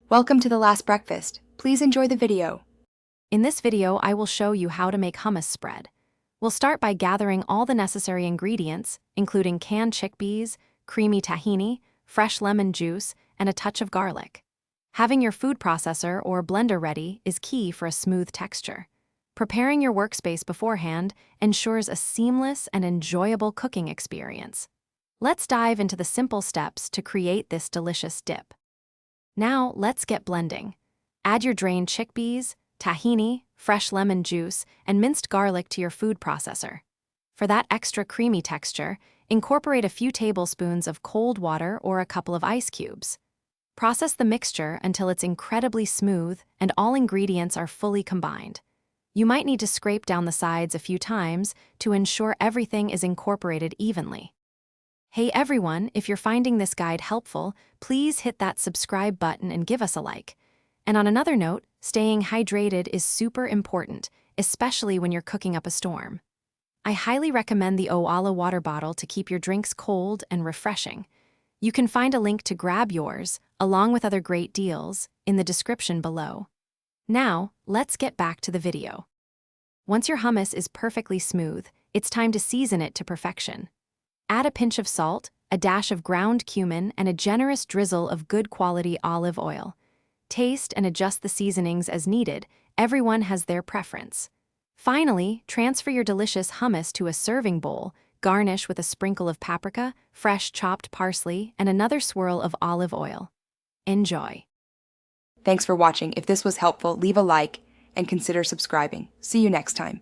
Welcome to the last breakfast. Please enjoy the video. In this video, I will show you how to make hummus spread. We'll start by gathering all the necessary ingredients, including canned chickpeas, creamy tahini, fresh lemon juice, and a touch of garlic. Having your food processor or blender ready is key for a smooth texture. Preparing your workspace beforehand ensures a seamless and enjoyable cooking experience. Let's dive into the simple steps to create this delicious dip. Now, let's get blending. Add your drained chickpeas, tahini, fresh lemon juice, and minced garlic to your food processor. For that extra creamy texture, incorporate a few tablespoons of cold water or a couple of ice cubes. Process the mixture until it's incredibly smooth and all ingredients are fully combined. You might need to scrape down the sides a few times to ensure everything is incorporated evenly. Hey everyone, if you're finding this guide helpful, please hit that subscribe button and give us a like. And on another note, staying hydrated is super important, especially when you're cooking up a storm. I highly recommend the Owala water bottle to keep your drinks cold and refreshing. You can find a link to grab yours, along with other great deals, in the description below. Now, let's get back to the video. Once your hummus is perfectly smooth, it's time to season it to perfection. Add a pinch of salt, a dash of ground cumin, and a generous drizzle of good quality olive oil. Taste and adjust the seasonings as needed. Everyone has their preference. Finally, transfer your delicious hummus to a serving bowl, garnish with a sprinkle of paprika, fresh chopped parsley, and another swirl of olive oil. Enjoy. Thanks for watching. If this was helpful, leave a like and consider subscribing. See you next time.